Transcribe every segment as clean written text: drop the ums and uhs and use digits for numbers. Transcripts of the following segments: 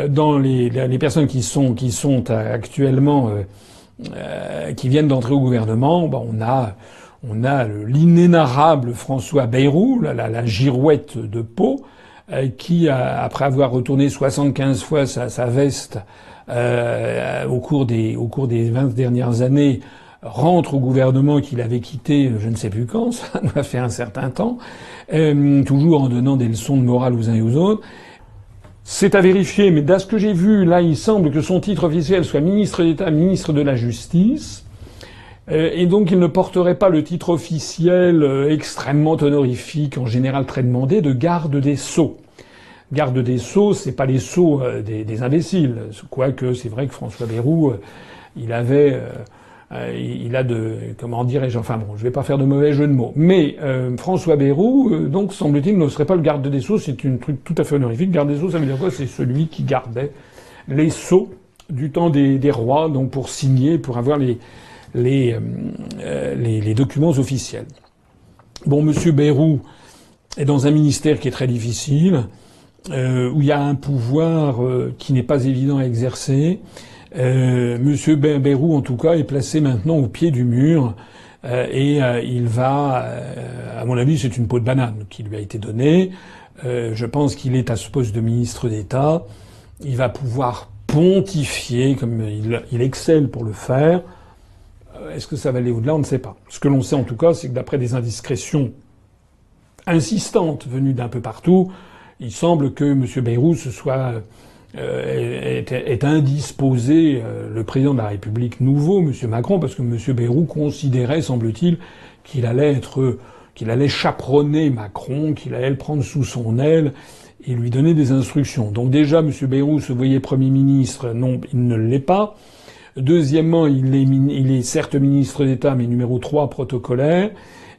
Dans les personnes qui sont actuellement qui viennent d'entrer au gouvernement, on a l'inénarrable François Bayrou, la girouette de Pau, qui, après avoir retourné 75 fois sa veste au cours des 20 dernières années, rentre au gouvernement qu'il avait quitté je ne sais plus quand, ça nous a fait un certain temps, toujours en donnant des leçons de morale aux uns et aux autres. C'est à vérifier, mais d'à ce que j'ai vu, là, il semble que son titre officiel soit ministre d'État, ministre de la Justice. Et donc il ne porterait pas le titre officiel extrêmement honorifique, en général très demandé, de garde des Sceaux. Garde des Sceaux, c'est pas les sceaux des imbéciles. Quoique c'est vrai que François Bayrou, il a comment dirais-je, enfin bon, je vais pas faire de mauvais jeu de mots. Mais François Bayrou, donc semble-t-il, ne serait pas le garde des Sceaux, c'est un truc tout à fait honorifique. Garde des Sceaux, ça veut dire quoi? C'est celui qui gardait les sceaux du temps des rois, donc pour signer, pour avoir les documents officiels. Bon, Monsieur Bayrou est dans un ministère qui est très difficile, où il y a un pouvoir qui n'est pas évident à exercer. Monsieur Bayrou, en tout cas, est placé maintenant au pied du mur et il va, à mon avis, c'est une peau de banane qui lui a été donnée. Je pense qu'il est à ce poste de ministre d'État. Il va pouvoir pontifier, comme il excelle pour le faire. Est-ce que ça va aller au-delà? On ne sait pas. Ce que l'on sait en tout cas, c'est que d'après des indiscrétions insistantes venues d'un peu partout, il semble que M. Bayrou est indisposé, le président de la République nouveau, M. Macron, parce que M. Bayrou considérait, semble-t-il, qu'il allait chaperonner Macron, qu'il allait le prendre sous son aile et lui donner des instructions. Donc déjà, M. Bayrou se voyait Premier ministre. Non, il ne l'est pas. Deuxièmement, il est certes ministre d'État, mais numéro 3 protocolaire.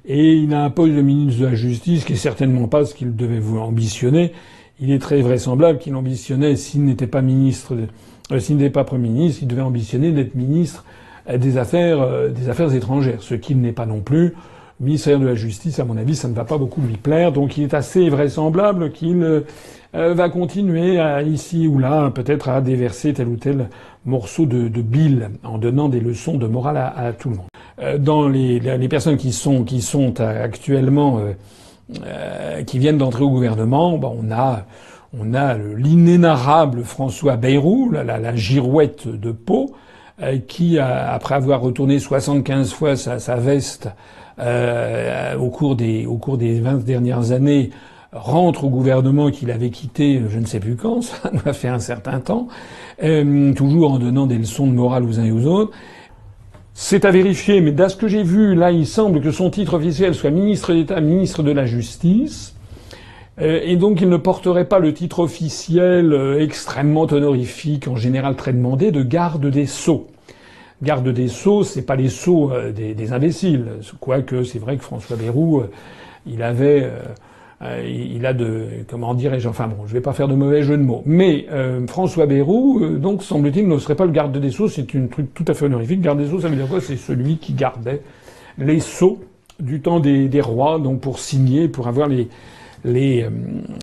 Et il a un poste de ministre de la Justice qui est certainement pas ce qu'il devait ambitionner. Il est très vraisemblable qu'il ambitionnait, s'il n'était pas s'il n'était pas Premier ministre, il devait ambitionner d'être ministre des Affaires étrangères. Ce qu'il n'est pas non plus. Le ministère de la Justice, à mon avis, ça ne va pas beaucoup lui plaire. Donc il est assez vraisemblable qu'il va continuer ici ou là, peut-être à déverser tel ou tel morceau de bile en donnant des leçons de morale à tout le monde. Dans les personnes qui sont actuellement qui viennent d'entrer au gouvernement, on a l'inénarrable François Bayrou, la girouette de Pau, qui, après avoir retourné 75 fois sa veste au cours des 20 dernières années, rentre au gouvernement qu'il avait quitté je ne sais plus quand, ça nous a fait un certain temps, toujours en donnant des leçons de morale aux uns et aux autres. C'est à vérifier, mais d'à ce que j'ai vu, là, il semble que son titre officiel soit ministre d'État, ministre de la Justice. Et donc il ne porterait pas le titre officiel extrêmement honorifique, en général très demandé, de garde des Sceaux. Garde des Sceaux, c'est pas les sceaux des imbéciles. Quoique c'est vrai que François Bayrou, comment dirais-je, enfin bon, je vais pas faire de mauvais jeu de mots. Mais François Bayrou, donc semble-t-il, ne serait pas le garde des Sceaux, c'est un truc tout à fait honorifique. Garde des Sceaux, ça veut dire quoi? C'est celui qui gardait les sceaux du temps des rois, donc pour signer, pour avoir